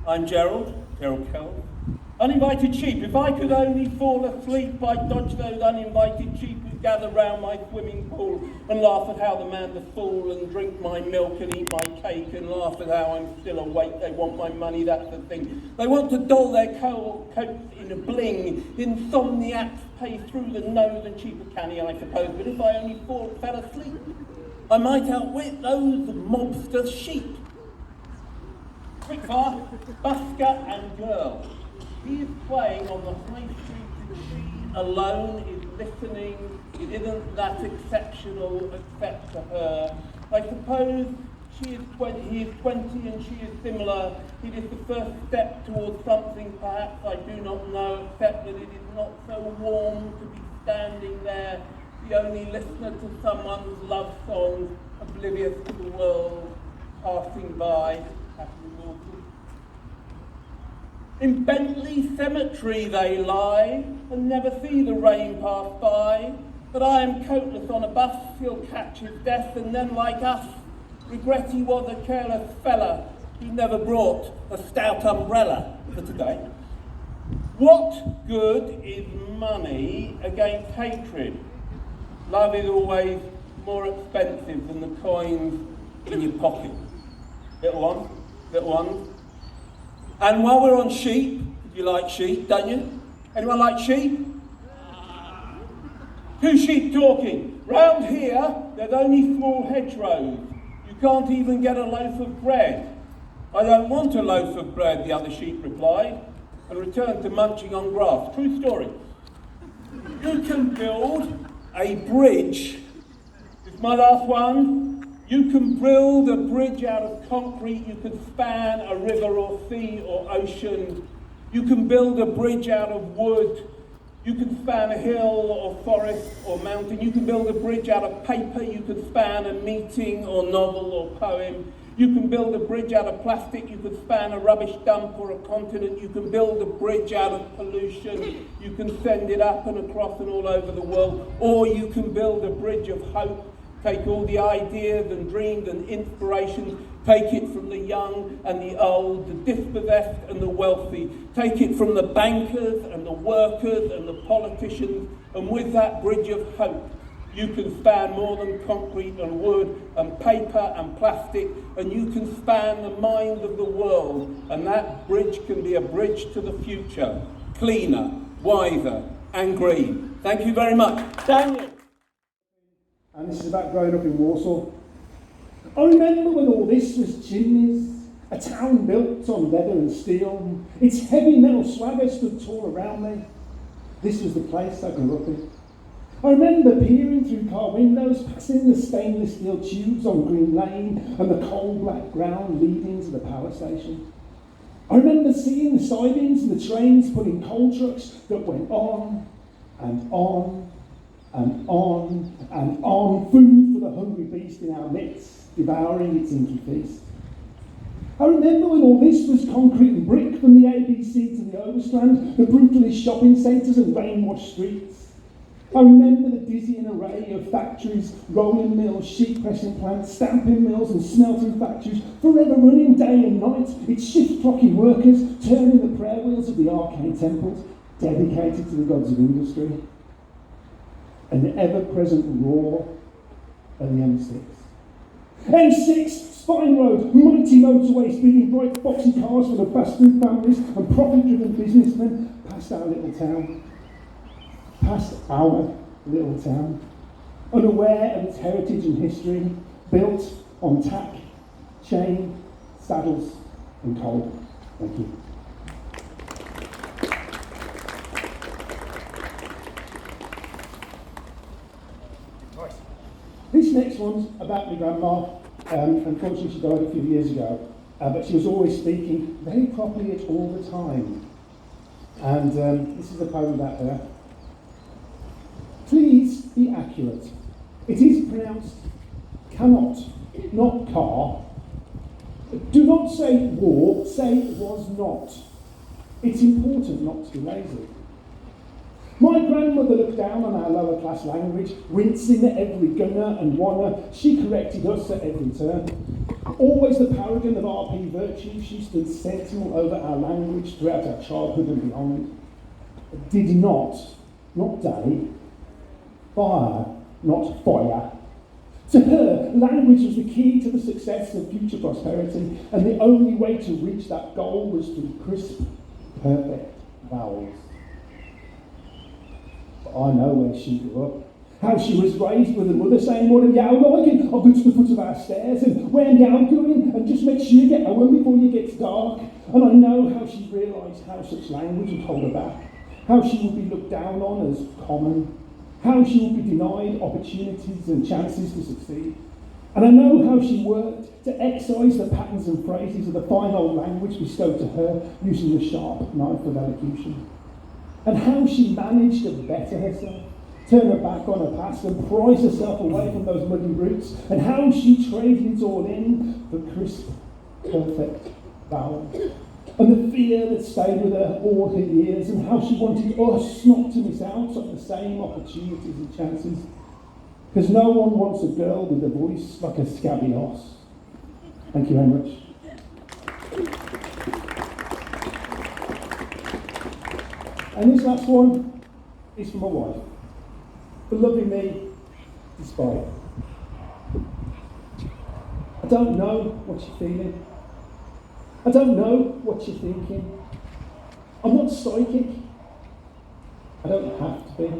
I'm Gerald Kell. Uninvited sheep. If I could only fall asleep, I'd dodge those uninvited sheep who gather round my swimming pool and laugh at how the man's a fool and drink my milk and eat my cake and laugh at how I'm still awake. They want my money, that's the thing. They want to doll their coats in a bling. Insomniacs pay through the nose and cheaper canny, I suppose. But if I only fell asleep, I might outwit those mobster sheep. Quickfire, busker and girl. He is playing on the high street and she alone is listening. It isn't that exceptional except to her. I suppose he is 20 and she is similar. It is the first step towards something perhaps I do not know, except that it is not so warm to be standing there, the only listener to someone's love song, oblivious to the world, passing by. In Bentley Cemetery they lie, and never see the rain pass by. But I am coatless on a bus, he'll catch his death, and then like us, regret he was a careless fella who never brought a stout umbrella for today. What good is money against hatred? Love is always more expensive than the coins in your pocket. Little ones. And while we're on sheep, you like sheep, don't you? Anyone like sheep? Two sheep talking. Round here, there's only small hedgerows. You can't even get a loaf of bread. I don't want a loaf of bread, the other sheep replied, and returned to munching on grass. True story. You can build a bridge. It's my last one. You can build a bridge out of concrete, you can span a river or sea or ocean. You can build a bridge out of wood. You can span a hill or forest or mountain. You can build a bridge out of paper. You can span a meeting or novel or poem. You can build a bridge out of plastic. You can span a rubbish dump or a continent. You can build a bridge out of pollution. You can send it up and across and all over the world. Or you can build a bridge of hope. Take all the ideas and dreams and inspirations, take it from the young and the old, the dispossessed and the wealthy. Take it from the bankers and the workers and the politicians, and with that bridge of hope, you can span more than concrete and wood and paper and plastic, and you can span the mind of the world, and that bridge can be a bridge to the future, cleaner, wiser and green. Thank you very much. Daniel. And this is about growing up in Walsall. I remember when all this was chimneys, a town built on leather and steel. Its heavy metal swagger stood tall around me. This was the place I grew up in. I remember peering through car windows, passing the stainless steel tubes on Green Lane and the coal black ground leading to the power station. I remember seeing the sidings and the trains pulling coal trucks that went on and on and on and on, food for the hungry beast in our midst, devouring its inky feast. I remember when all this was concrete and brick, from the ABC to the Overstrand, the brutalist shopping centres and rain-washed streets. I remember the dizzying array of factories, rolling mills, sheet pressing plants, stamping mills and smelting factories, forever running day and night, its shift-clocking workers turning the prayer wheels of the arcane temples, dedicated to the gods of industry. And the ever-present roar of the M6. M6, Spine Road, mighty motorway speeding bright boxy cars full of fast food families and profit-driven businessmen past our little town. Unaware of its heritage and history, built on tack, chain, saddles and coal. Thank you. This next one's about my grandma. Unfortunately, she died a few years ago, but she was always speaking very properly at all the time. And this is a poem about her. Please be accurate. It is pronounced cannot, not car. Do not say war, say was not. It's important not to be lazy. My grandmother looked down on our lower class language, wincing at every gunner and wanner. She corrected us at every turn. Always the paragon of RP virtue, she stood sentinel over our language throughout our childhood and beyond. Did not day, fire, not fire. To her, language was the key to the success of future prosperity, and the only way to reach that goal was through crisp, perfect vowels. But I know where she grew up. How she was raised with her mother saying, "What have you like?" And I'll go to the foot of our stairs, and "Where am you going?" And just make sure you get home before it gets dark. And I know how she realised how such language would hold her back, how she would be looked down on as common, how she would be denied opportunities and chances to succeed. And I know how she worked to excise the patterns and phrases of the fine old language bestowed to her using the sharp knife of elocution. And how she managed to better herself, turn her back on her past and prize herself away from those muddy roots, and how she traded it all in for crisp, perfect vowels. And the fear that stayed with her all her years, and how she wanted us not to miss out on the same opportunities and chances. Because no one wants a girl with a voice like a scabby horse. Thank you very much. And this last one is from my wife, for loving me despite. I don't know what you're feeling. I don't know what you're thinking. I'm not psychic. I don't have to be.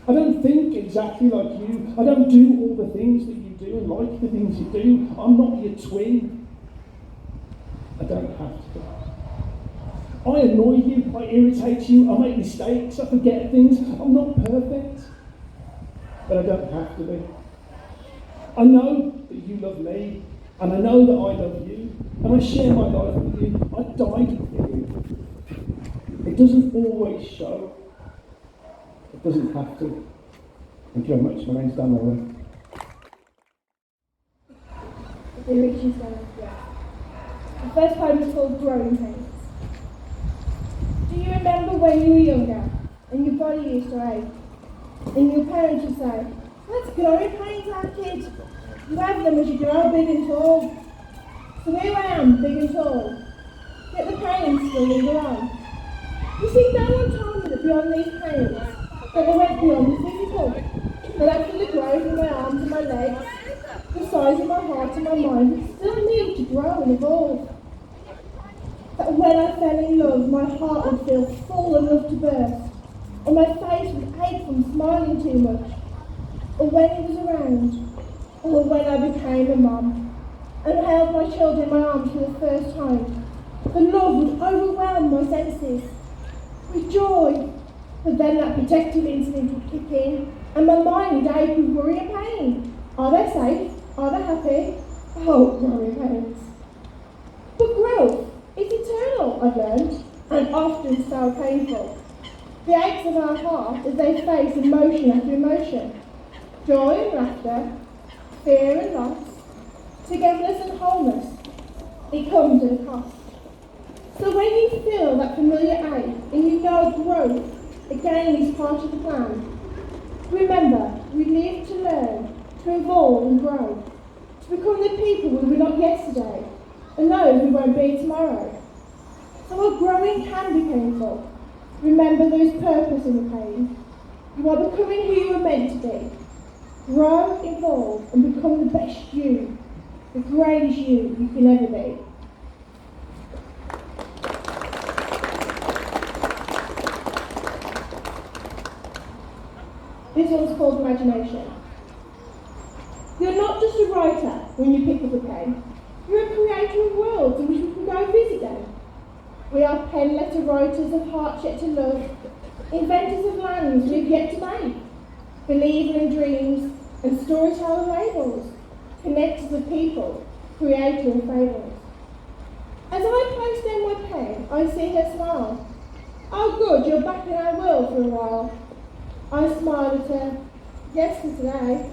I don't think exactly like you. I don't do all the things that you do and like the things you do. I'm not your twin. I don't have to be. I annoy you, I irritate you, I make mistakes, I forget things. I'm not perfect. But I don't have to be. I know that you love me, and I know that I love you, and I share my life with you. I died for you. It doesn't always show. It doesn't have to. Thank you very much. My name's Dan Owen. The lyrics The first poem is called Growing Pains. Do you remember when you were younger, and your body used to ache, and your parents would say, "That's growing pains, our kid. You have them as you grow big and tall." So here I am, big and tall, yet the pains still linger on. You see, no one told me that beyond these pains, that they went beyond the physical, that after the growth in my arms and my legs, the size of my heart and my mind would still need to grow and evolve. That when I fell in love, my heart would feel full enough to burst, or my face would ache from smiling too much, or when he was around, or when I became a mum, and held my children in my arms for the first time. The love would overwhelm my senses with joy, but then that protective instinct would kick in, and my mind would ache with worry and pain. Are they safe? Are they happy? Oh, growing pains. But growth is eternal, I've learned, and often so painful. The aches of our heart as they face emotion after emotion, joy and laughter, fear and loss, togetherness and wholeness, it comes at a cost. So when you feel that familiar ache and you know growth again is part of the plan, remember we live to learn, to evolve and grow, to become the people we were not yesterday and those we won't be tomorrow. So while growing can be painful, remember there is purpose in the pain. You are becoming who you were meant to be. Grow, evolve and become the best you, the greatest you can ever be. This one's called Imagination. You're not just a writer when you pick up a pen. You're a creator of worlds in which we can go visit them. We are pen letter writers of hearts yet to love, inventors of lands we've yet to make, believers in dreams and storyteller labels, connectors of people, creator of fables. As I place down my pen, I see her smile. Oh good, you're back in our world for a while. I smile at her, yes for today.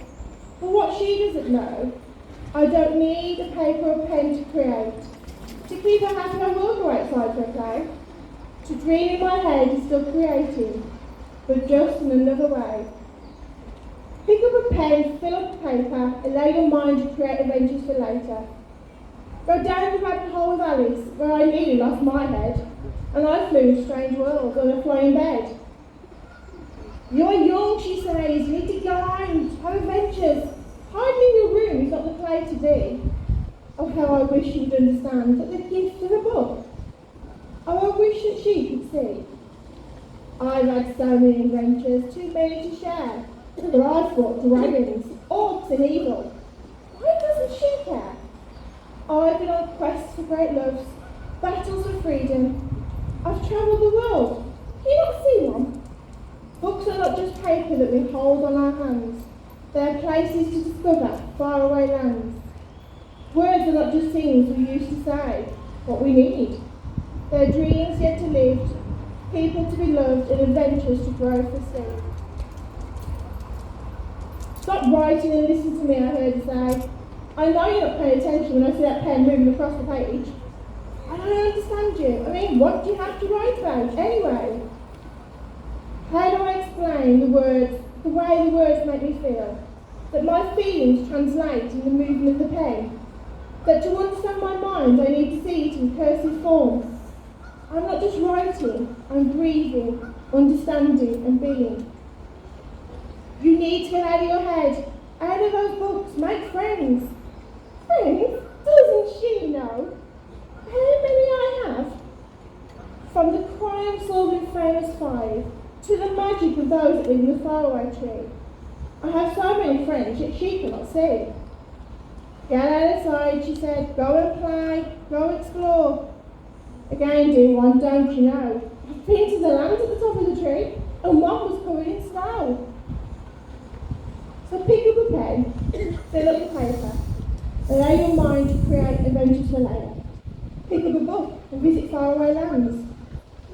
But what she doesn't know, I don't need a paper or pen to create. To keep her happy, I will go outside for a play. To dream in my head is still creating, but just in another way. Pick up a pen, fill up the paper, allow your mind to create adventures for later. Go down the rabbit hole with Alice, where I nearly lost my head, and I flew to strange worlds on a flying bed. You're young, she says, you need to go out, have adventures. Hiding in your room is not the place to be. Oh, how I wish you would understand that the gift of a book. Oh, I wish that she could see. I've had so many adventures, too many to share, but I've fought dragons, orcs and evil. Why doesn't she care? I've been on quests for great loves, battles for freedom. I've travelled the world. Can you not see one? Books are not just paper that we hold on our hands. They are places to discover faraway lands. Words are not just things we used to say, what we need. They're dreams yet to live, people to be loved, and adventures to grow for sea. Stop writing and listen to me, I heard her say. I know you're not paying attention when I see that pen moving across the page. I don't understand you. I mean, what do you have to write about, anyway? How do I explain the way the words make me feel? That my feelings translate in the movement of the pen? That to understand my mind, I need to see it in cursive form? I'm not just writing, I'm breathing, understanding and being. You need to get out of your head, out of those books, make friends. Friends? Doesn't she know how many I have? From the crime-solving famous five to the magic of those that live in the faraway tree. I have so many friends yet she cannot see. Get outside, she said, go and play, go explore. Again, dear one, don't you know, I've been to the land at the top of the tree, and one was covered in snow. So pick up a pen, fill up the paper, allow your mind to create adventures for later. Pick up a book and visit faraway lands.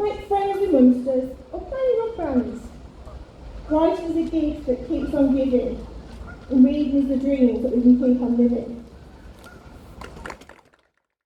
Make friends with monsters or play rock bands. Writing is a gift that keeps on giving, and reading is the dreams that we can keep on living.